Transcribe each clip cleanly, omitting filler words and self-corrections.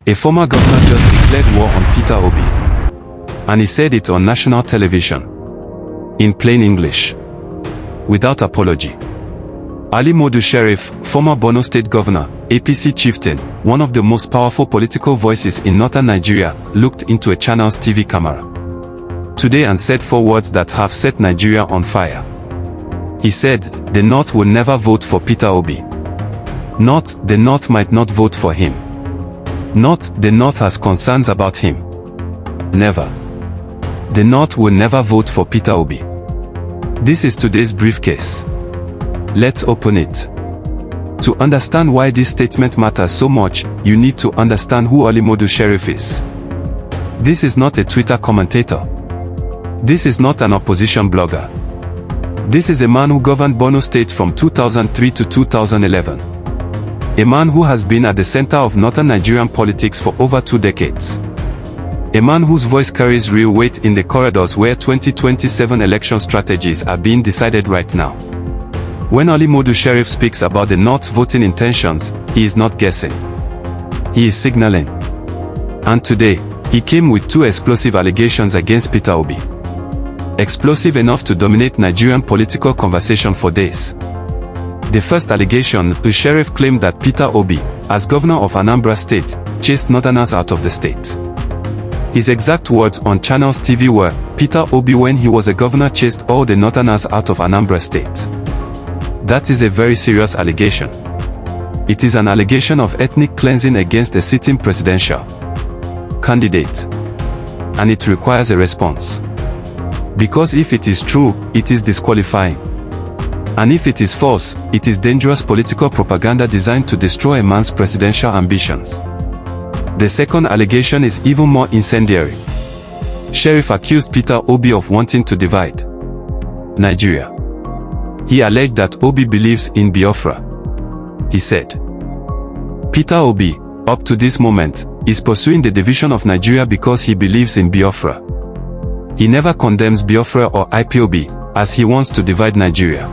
A former governor just declared war on Peter Obi. And he said it on national television. In plain English. Without apology. Ali Modu Sheriff, former Borno State Governor, APC chieftain, one of the most powerful political voices in northern Nigeria, looked into a channel's TV camera today and said 4 words that have set Nigeria on fire. He said, the North will never vote for Peter Obi. Not, the North might not vote for him. Not, the North has concerns about him. Never. The North will never vote for Peter Obi. This is today's briefcase. Let's open it. To understand why this statement matters so much, you need to understand who Ali Modu Sheriff is. This is not a Twitter commentator. This is not an opposition blogger. This is a man who governed Borno State from 2003 to 2011. A man who has been at the center of northern Nigerian politics for over 2 decades. A man whose voice carries real weight in the corridors where 2027 election strategies are being decided right now. When Ali Modu Sheriff speaks about the North's voting intentions, he is not guessing. He is signaling. And today, he came with 2 explosive allegations against Peter Obi. Explosive enough to dominate Nigerian political conversation for days. The first allegation, the sheriff claimed that Peter Obi, as governor of Anambra State, chased northerners out of the state. His exact words on Channels TV were, Peter Obi when he was a governor chased all the northerners out of Anambra State. That is a very serious allegation. It is an allegation of ethnic cleansing against a sitting presidential candidate. And it requires a response. Because if it is true, it is disqualifying. And if it is false, it is dangerous political propaganda designed to destroy a man's presidential ambitions. The second allegation is even more incendiary. Sheriff accused Peter Obi of wanting to divide Nigeria. He alleged that Obi believes in Biafra. He said, Peter Obi, up to this moment, is pursuing the division of Nigeria because he believes in Biafra. He never condemns Biafra or IPOB, as he wants to divide Nigeria.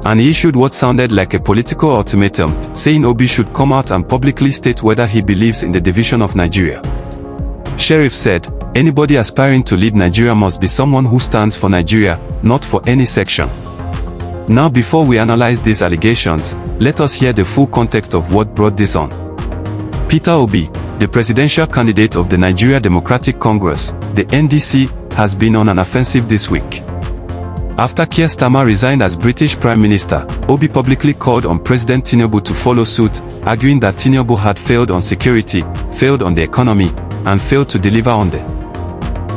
And he issued what sounded like a political ultimatum, saying Obi should come out and publicly state whether he believes in the division of Nigeria. Sheriff said, anybody aspiring to lead Nigeria must be someone who stands for Nigeria, not for any section. Now before we analyze these allegations, let us hear the full context of what brought this on. Peter Obi, the presidential candidate of the Nigeria Democratic Congress, the NDC, has been on an offensive this week. After Keir Starmer resigned as British Prime Minister, Obi publicly called on President Tinubu to follow suit, arguing that Tinubu had failed on security, failed on the economy, and failed to deliver on the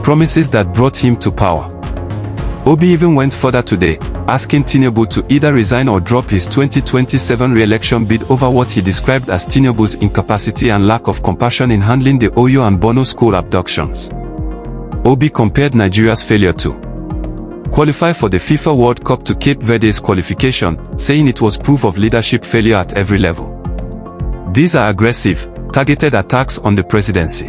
promises that brought him to power. Obi even went further today, asking Tinubu to either resign or drop his 2027 re-election bid over what he described as Tinubu's incapacity and lack of compassion in handling the Oyo and Borno school abductions. Obi compared Nigeria's failure to qualify for the FIFA World Cup to Cape Verde's qualification, saying it was proof of leadership failure at every level. These are aggressive, targeted attacks on the presidency.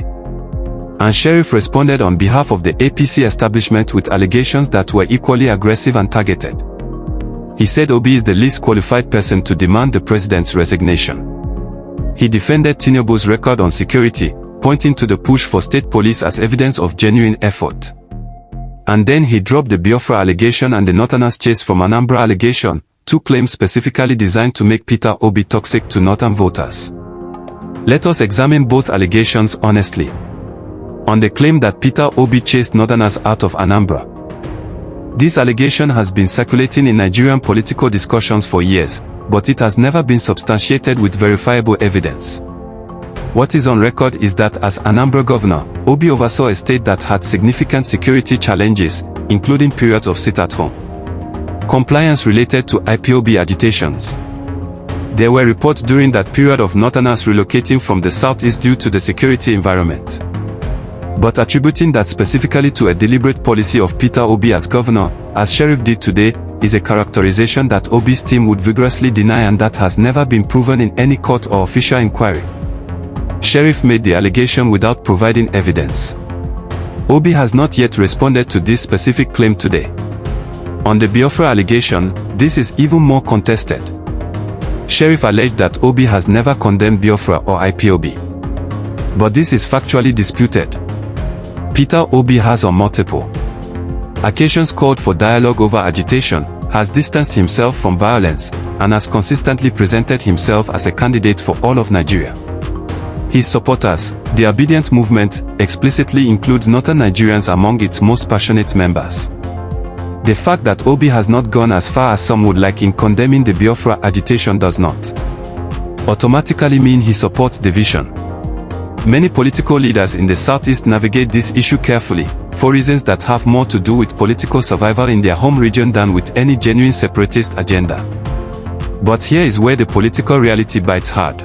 And Sheriff responded on behalf of the APC establishment with allegations that were equally aggressive and targeted. He said Obi is the least qualified person to demand the president's resignation. He defended Tinubu's record on security, pointing to the push for state police as evidence of genuine effort. And then he dropped the Biafra allegation and the northerners chase from Anambra allegation, 2 claims specifically designed to make Peter Obi toxic to northern voters. Let us examine both allegations honestly. On the claim that Peter Obi chased northerners out of Anambra. This allegation has been circulating in Nigerian political discussions for years, but it has never been substantiated with verifiable evidence. What is on record is that as Anambra governor, Obi oversaw a state that had significant security challenges, including periods of sit-at-home compliance related to IPOB agitations. There were reports during that period of northerners relocating from the southeast due to the security environment. But attributing that specifically to a deliberate policy of Peter Obi as governor, as Sheriff did today, is a characterization that Obi's team would vigorously deny and that has never been proven in any court or official inquiry. Sheriff made the allegation without providing evidence. Obi has not yet responded to this specific claim today. On the Biafra allegation, this is even more contested. Sheriff alleged that Obi has never condemned Biafra or IPOB. But this is factually disputed. Peter Obi has on multiple occasions called for dialogue over agitation, has distanced himself from violence, and has consistently presented himself as a candidate for all of Nigeria. His supporters, the Obidient movement, explicitly include northern Nigerians among its most passionate members. The fact that Obi has not gone as far as some would like in condemning the Biafra agitation does not automatically mean he supports division. Many political leaders in the southeast navigate this issue carefully, for reasons that have more to do with political survival in their home region than with any genuine separatist agenda. But here is where the political reality bites hard.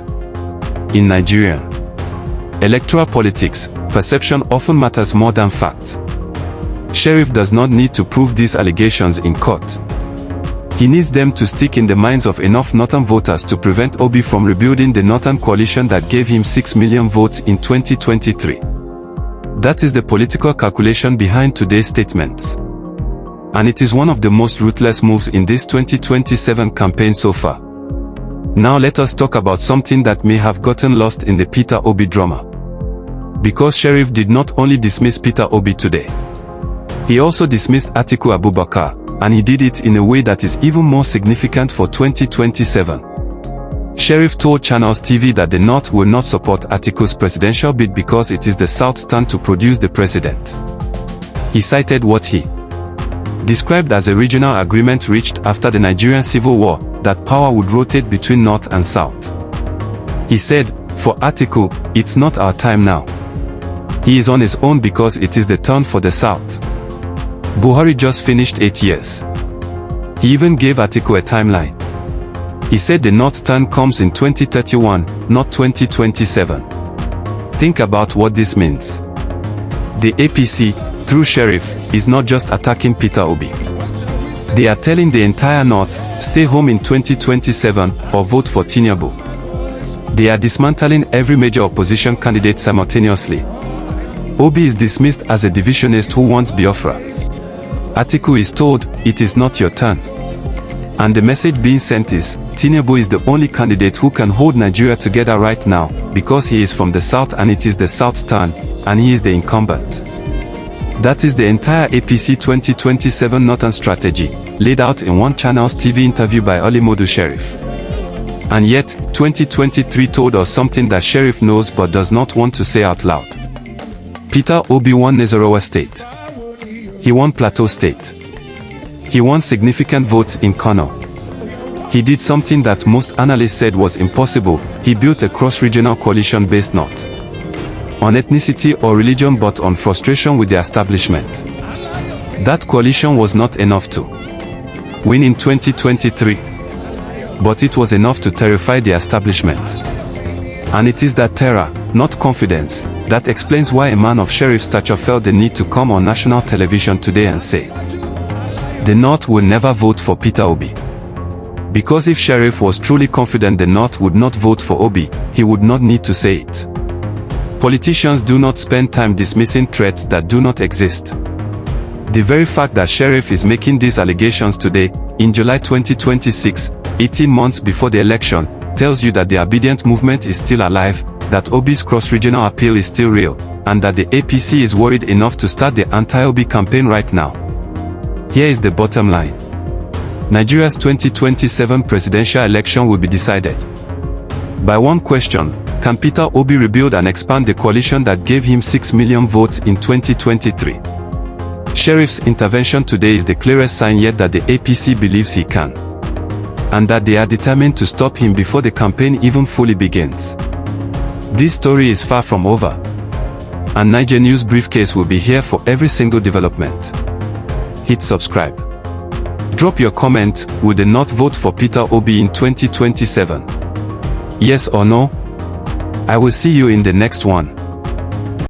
In Nigerian electoral politics, perception often matters more than fact. Sheriff does not need to prove these allegations in court. He needs them to stick in the minds of enough northern voters to prevent Obi from rebuilding the northern coalition that gave him 6 million votes in 2023. That is the political calculation behind today's statements. And it is one of the most ruthless moves in this 2027 campaign so far. Now let us talk about something that may have gotten lost in the Peter Obi drama. Because Sheriff did not only dismiss Peter Obi today, he also dismissed Atiku Abubakar, and he did it in a way that is even more significant for 2027. Sheriff told Channels TV that the North will not support Atiku's presidential bid because it is the South's turn to produce the president. He cited what he described as a regional agreement reached after the Nigerian Civil War, that power would rotate between North and South. He said, "For Atiku, it's not our time now. He is on his own because it is the turn for the South. Buhari just finished 8 years. He even gave Atiku a timeline. He said the North's turn comes in 2031, not 2027. Think about what this means. The APC, through Sheriff, is not just attacking Peter Obi. They are telling the entire North, stay home in 2027 or vote for Tinubu. They are dismantling every major opposition candidate simultaneously. Obi is dismissed as a divisionist who wants Biafra. Atiku is told, it is not your turn. And the message being sent is, Tinubu is the only candidate who can hold Nigeria together right now, because he is from the South and it is the South's turn, and he is the incumbent. That is the entire APC 2027 Northern strategy, laid out in one Channels TV interview by Modu Sheriff. And yet, 2023 told us something that Sheriff knows but does not want to say out loud. Peter Obi won Nasarawa State. He won Plateau State. He won significant votes in Kano. He did something that most analysts said was impossible. He built a cross-regional coalition based not on ethnicity or religion but on frustration with the establishment. That coalition was not enough to win in 2023, but it was enough to terrify the establishment. And it is that terror, not confidence, that explains why a man of Sheriff's stature felt the need to come on national television today and say, the North will never vote for Peter Obi. Because if Sheriff was truly confident the North would not vote for Obi, he would not need to say it. Politicians do not spend time dismissing threats that do not exist. The very fact that Sheriff is making these allegations today, in July 2026, 18 months before the election, tells you that the Obidient movement is still alive, that Obi's cross-regional appeal is still real, and that the APC is worried enough to start the anti-Obi campaign right now. Here is the bottom line. Nigeria's 2027 presidential election will be decided by one question: can Peter Obi rebuild and expand the coalition that gave him 6 million votes in 2023? Sheriff's intervention today is the clearest sign yet that the APC believes he can, and that they are determined to stop him before the campaign even fully begins. This story is far from over, and Naija News Briefcase will be here for every single development. Hit subscribe. Drop your comment, will the North vote for Peter Obi in 2027? Yes or no? I will see you in the next one.